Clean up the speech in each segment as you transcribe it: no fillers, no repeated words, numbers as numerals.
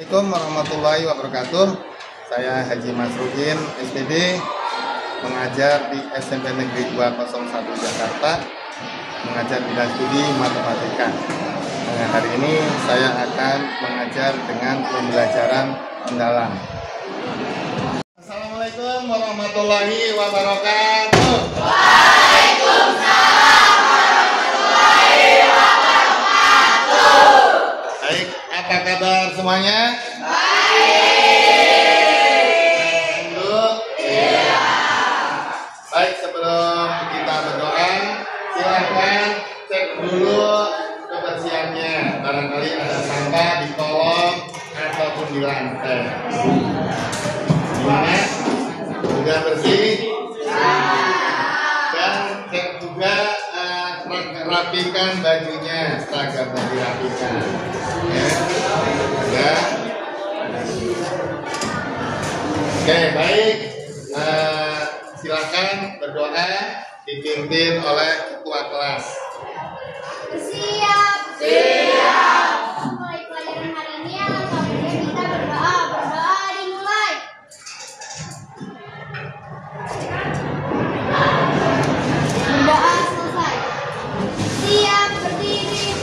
Assalamualaikum warahmatullahi wabarakatuh. Saya Haji Masrudin, SPD, mengajar di SMP Negeri 201 Jakarta, mengajar bidang studi matematika. Hari ini saya akan mengajar dengan pembelajaran mendalam. Assalamualaikum warahmatullahi wabarakatuh. Waalaikumsalam warahmatullahi wabarakatuh. Baik, apa kabar semuanya? Baik, sebelum kita berdoa, silahkan cek dulu kebersihannya. Barangkali ada sampah di kolong ataupun di lantai. Gimana? Sudah bersih? Dan cek juga rapikan bajunya, seragamnya dirapikan. Ya. Oke, baik. Silakan berdoa dipimpin oleh ketua kelas. Siap. Siap. Mulai pelajaran hari ini kemudian kita berdoa. Berdoa dimulai. Berdoa selesai. Siap berdiri.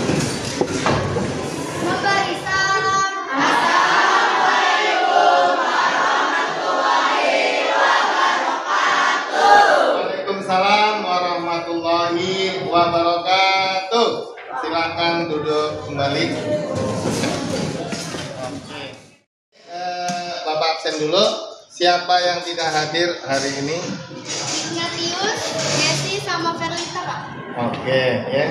Memberi salam. Assalamualaikum warahmatullahi wabarakatuh. Waalaikumsalam warahmatullahi wabarakatuh. Silakan duduk kembali. Oke. Bapak absen dulu. Siapa yang tidak hadir hari ini? Ignatius, Desi, sama Verlita, Pak. Oke, ya.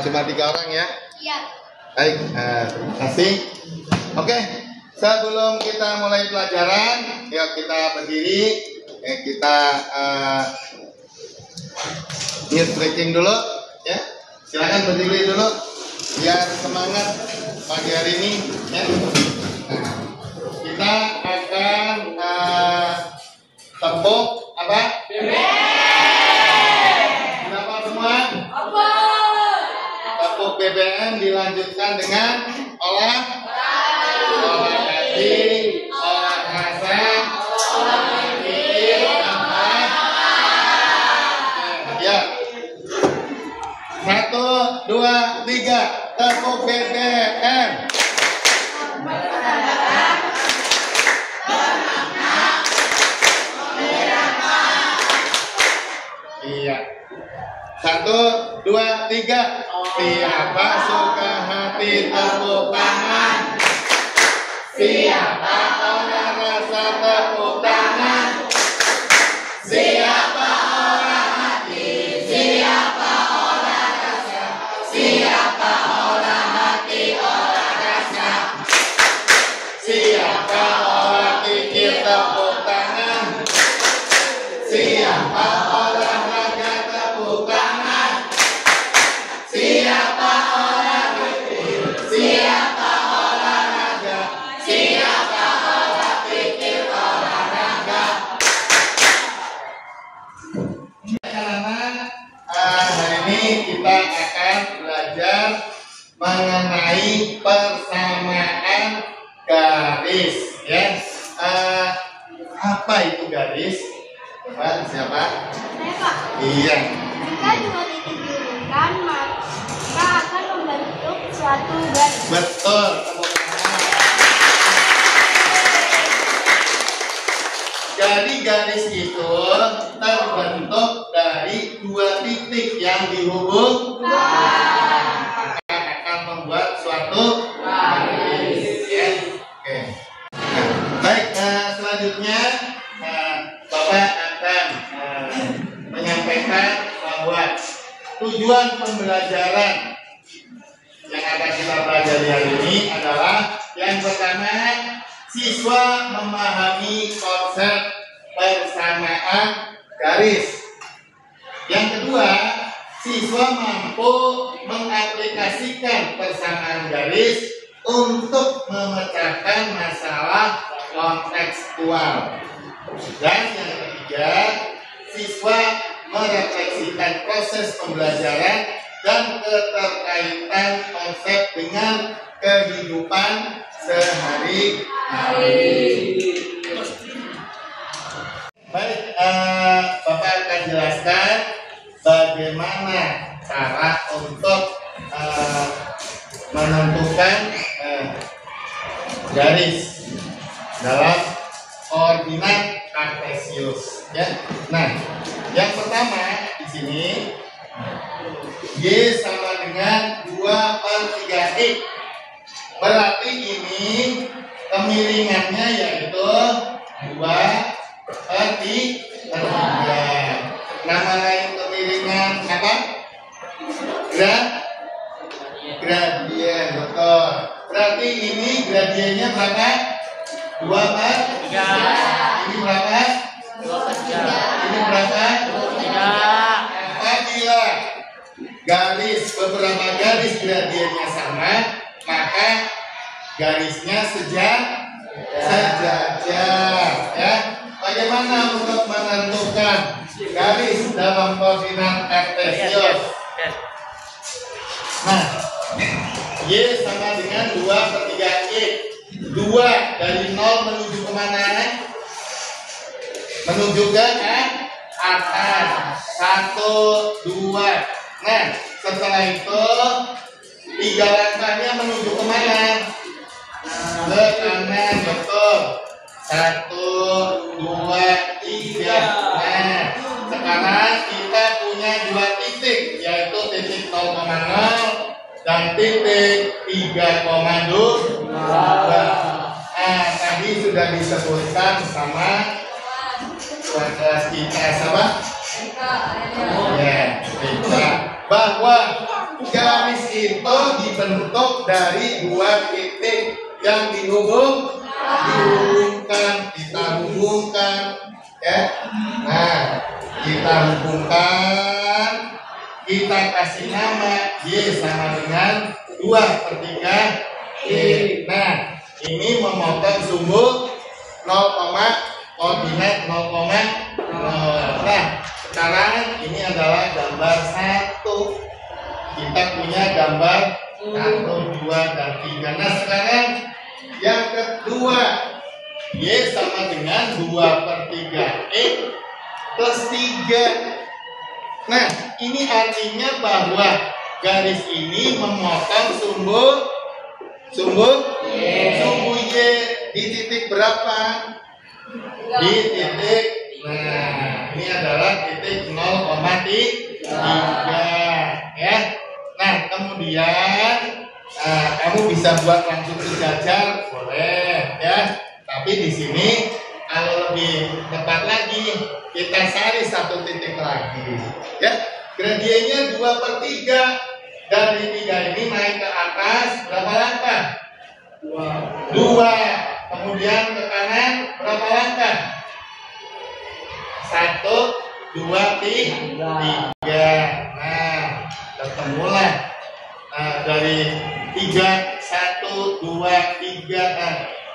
Cuma 3 orang ya. Iya. Baik, terima kasih. Oke, sebelum kita mulai pelajaran, yuk kita berdiri. Kita news breaking dulu, ya. Silakan berdiri dulu, biar semangat pagi hari ini. Ya. Nah, kita akan tepuk apa? Kenapa semua? Tepuk BBM dilanjutkan dengan olah hati, olah rasa, olah pikir, ya. 1, 2, 3, tepuk BBM. Iya. 1, 2, 3. Siapa suka hati tepuk tangan. Siapa orang rasa tepuk tangan. Siapa orang hati. Siapa orang rasa. Siapa orang hati orang rasa. Siapa orang pikir tepuk tangan. Siapa orang raga tepuk tangan. Siapa orang pikir. Siapa orang raga. Siapa orang pikir olahraga. Karena hari ini kita akan belajar mengenai persamaan garis, ya. Apa itu garis? Coba siapa? Saya, Pak. Iya. Jika dua titik dihubungkan, maka akan membentuk suatu garis. Betul. Tepuk tangan. Jadi garis itu terbentuk dari 2 titik yang dihubungkan. Akan membuat suatu garis. Ya. Oke. Nah, baik. Selanjutnya Bapak akan menyampaikan bahwa tujuan pembelajaran yang akan kita pelajari hari ini adalah yang pertama, siswa memahami konsep persamaan garis. Yang kedua, siswa mampu mengaplikasikan persamaan garis untuk memecahkan masalah kontekstual. Dan yang ketiga, siswa merefleksikan proses pembelajaran dan keterkaitan konsep dengan kehidupan sehari-hari. Baik, Bapak akan jelaskan bagaimana cara untuk menentukan garis dalam koordinat kartesius. Ya. Nah, yang pertama di sini Y sama dengan 2/3X. Berarti ini kemiringannya yaitu 2/3. Nama lain kemiringan apa? Gradien, betul. Berarti ini gradiennya berapa? 2/3. Ini berapa? 2/3. Ini berapa? 2/3. Apabila beberapa garis gradiennya sama, maka garisnya sejajar. Ya. Bagaimana untuk menentukan garis dalam koordinat kartesius? Nah, Y sama dengan 2/3X. 2 dari 0 menuju kemana? Menuju ke atas. 1, 2. Nah, setelah itu 3 langkahnya menuju kemana? Ke kanan, betul. 1, 2, 3. Nah, sekarang kita punya 2 titik, yaitu titik 0,0 dan titik 3,2. Nah, tadi sudah disebutkan sama tuan kelas kita sama ya, bahwa garis itu dibentuk dari 2 titik yang kita hubungkan ya. Nah, kita hubungkan, kita kasih nama Y sama dengan 2/3. Nah, ini memotong sumbu 0, koordinat 0,0. Nah, sekarang ini adalah gambar 1. Kita punya gambar 1, 2, dan 3. Nah, sekarang yang kedua, Y sama dengan 2/3X plus 3. Nah, ini artinya bahwa garis ini memotong sumbu Y di titik berapa? Di titik, nah ini adalah titik 0,3 ya. Nah, kemudian kamu bisa buat langsung sejajar, boleh ya. Tapi di sini kalau lebih tepat lagi, kita cari 1 titik lagi ya. Gradiennya 2/3. Dari 3 ini naik ke atas berapa langkah? 2. Kemudian ke kanan berapa langkah? 1, 2, 3. Nah, ketemulah. Nah, dari 3, 1, 2, 3.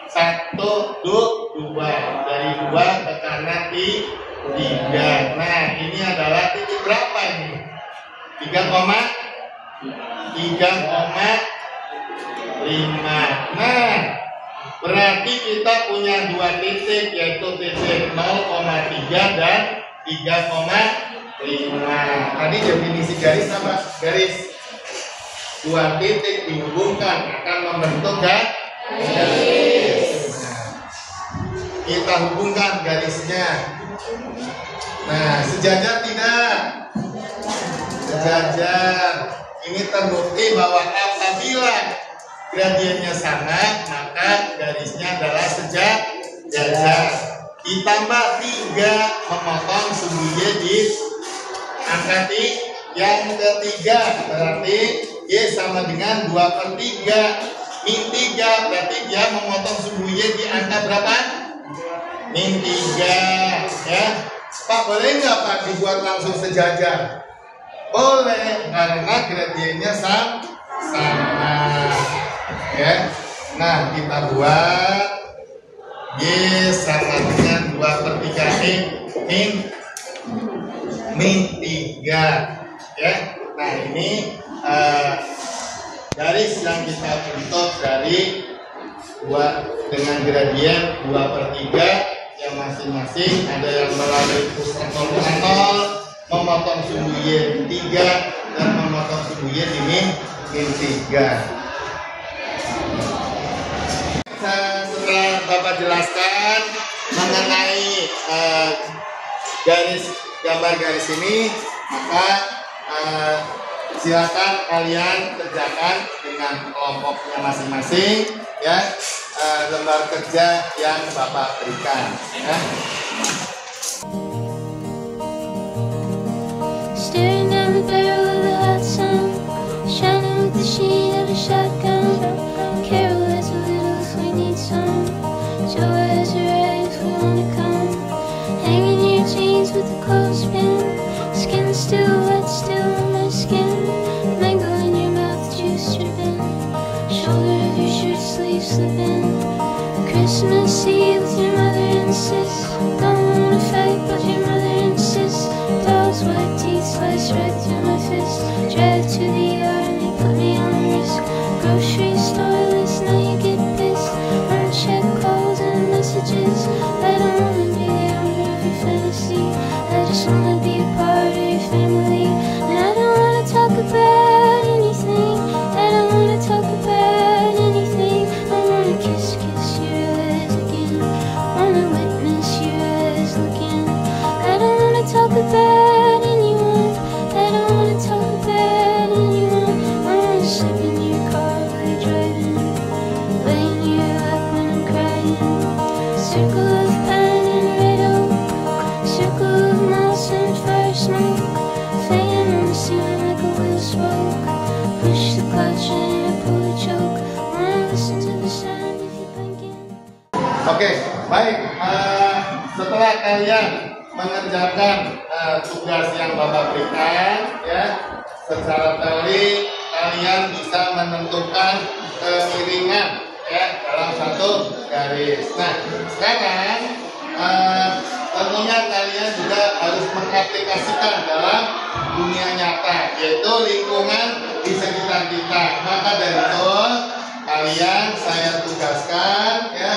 1, 2. Dari 2 ke kanan 3. Nah, ini adalah titik berapa ini? 3,5. Nah, berarti kita punya 2 titik, yaitu titik 0,3 dan 3,5. Tadi definisi garis apa? Garis 2 titik dihubungkan akan membentuk garis. Nah, kita hubungkan garisnya. Nah, sejajar tidak? Sejajar. Ini terbukti bahwa apabila gradiennya sama, maka garisnya adalah sejajar. Ditambah 3 memotong sumbu Y di angka yang ketiga, berarti Y sama dengan 2/3. Min 3 berarti dia memotong sumbu Y di angka berapa? Min 3 ya. Pak, boleh nggak Pak dibuat langsung sejajar? Boleh, karena gradiennya sama ya. Nah, kita buat Y sama dengan 2/3 min 3 ya. Nah, ini garis yang kita bentuk dari dengan gradien 2/3 yang masing-masing ada yang melalui pusat 0,0, memotong sumbu Y di 3 dan memotong sumbu Y di min 3. Setelah Bapak jelaskan mengenai gambar garis ini, maka silakan kalian kerjakan dengan kelompoknya masing-masing ya, lembar kerja yang Bapak berikan ya. Staring down the barrel of the hot sun, shining with the sheen of a shotgun. Carol has a little if we need some. Joe has a right if we wanna come. Hanging your jeans with the clothespin. Skin still wet, still on my skin. Mango in your mouth, juice dripping. Shoulder of your shirt sleeve slipping. Christmas Eve with your mother and sis. Don't wanna fight, but your mother insists. Doll's white teeth slice right through my fist. Drive to the yard and they put me on risk. Grocery store list, now you get pissed. Unchecked calls and messages. I don't wanna be the owner of your fantasy. I just wanna be a part of your family. And I don't wanna talk about anything. I don't wanna talk about anything. I wanna kiss your eyes again. Wanna witness your eyes looking. I don't wanna talk about anyone. I don't wanna talk about anyone. I wanna sleep in your car while you're driving. Lay in your lap when I'm crying. Circle of pine and red oak. Circle of moss and fire smoke. Fan on the ceiling like a wheel spoke. Push the clutch and I pull the choke. Wanna listen to the sound if you're blinking. Oke, baik. Setelah kalian mengerjakan tugas yang Bapak berikan, ya, secara teori kalian bisa menentukan kemiringan ya dalam satu garis. Nah, sekarang tentunya kalian juga harus mengaplikasikan dalam dunia nyata, yaitu lingkungan di sekitar kita. Maka dari itu kalian saya tugaskan ya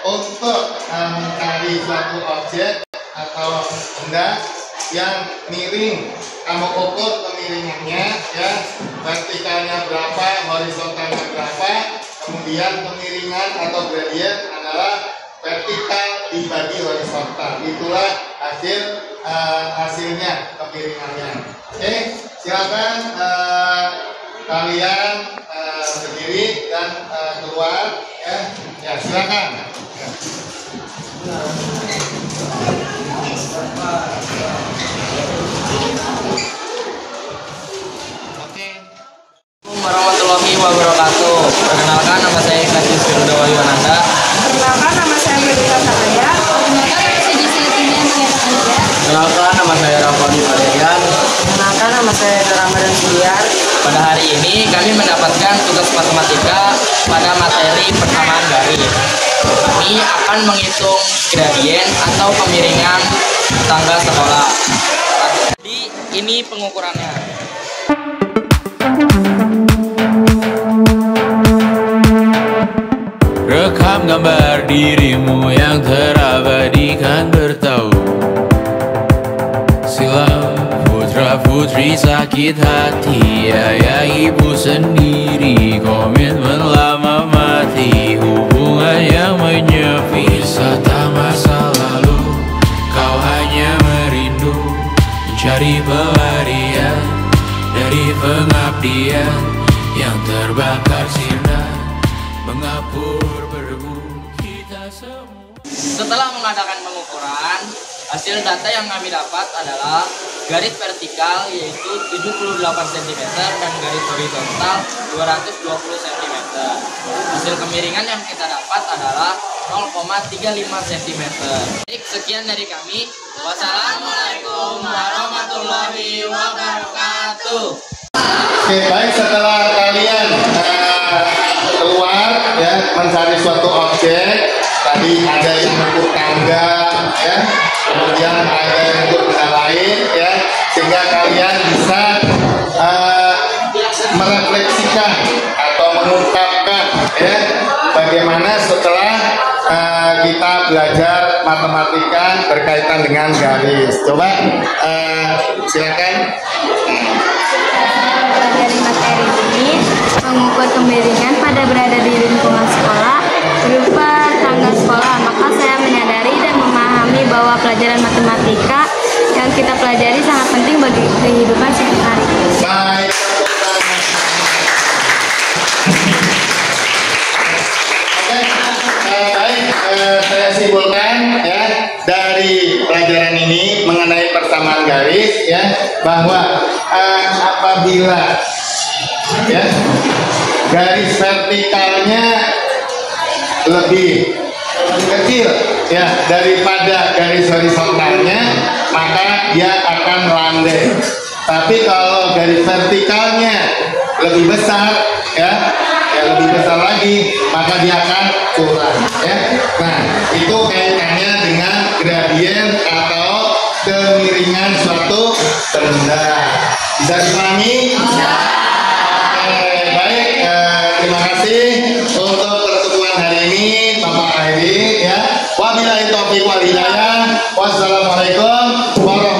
untuk mencari suatu objek atau benda yang miring. Kamu ukur kemiringannya ya, vertikalnya berapa, horizontalnya berapa, kemudian kemiringan atau gradien adalah vertikal dibagi horizontal. Itulah hasilnya kemiringannya. Oke, silakan kalian berdiri dan keluar ya. Ya, silakan. Warahmatullahi wabarakatuh. Perkenalkan, nama saya Kadis Firda Wahyuananda. Perkenalkan, nama saya Melita Satria. Perkenalkan, nama saya Rafali Valerian. Perkenalkan, nama saya Ramadan Suliar. Pada hari ini kami mendapatkan tugas matematika pada materi persamaan garis. Kami akan menghitung gradien atau kemiringan tangga sekolah. Jadi ini pengukurannya. Rekam gambar dirimu yang terabadikan bertahu. Silam putra putri sakit hati, ayah ibu sendiri komitmen lama mati. Hubungan yang menyepi serta masa lalu, kau hanya merindu mencari pelarian dari pengabdian yang terbakar sinar, mengapur berdebu kita semua. Setelah mengadakan pengukuran, hasil data yang kami dapat adalah garis vertikal yaitu 78 cm dan garis horizontal 220 cm. Hasil kemiringan yang kita dapat adalah 0,35 cm. Baik, sekian dari kami. Wassalamualaikum warahmatullahi wabarakatuh. Oke, baik, setelah kalian keluar ya mencari suatu objek, tadi ada yang mengukur tangga ya, kemudian ada yang mengukur benda lain ya, sehingga kalian bisa merefleksikan atau mengungkapkan ya bagaimana setelah kita belajar matematika berkaitan dengan garis. Coba silakan. Dari materi ini mengukur kemiringan pada berada di lingkungan sekolah berupa tangga sekolah, maka saya menyadari dan memahami bahwa pelajaran matematika yang kita pelajari sangat penting bagi kehidupan sehari-hari. Baik. Saya simpulkan ya dari pelajaran ini mengenai persamaan garis ya bahwa apabila ya garis vertikalnya lebih kecil ya daripada garis horizontalnya, maka dia akan landai. Tapi kalau garis vertikalnya lebih besar ya lebih besar lagi, maka dia akan kurang ya. Nah, itu kaitannya dengan gradien atau kemiringan suatu benda. Bisa dipahami? Oke, baik. Terima kasih untuk pertemuan hari ini, Bapak Hedi ya. Wabillahi taufiq wal hidayah. Wassalamualaikum warahmatullahi wabarakatuh.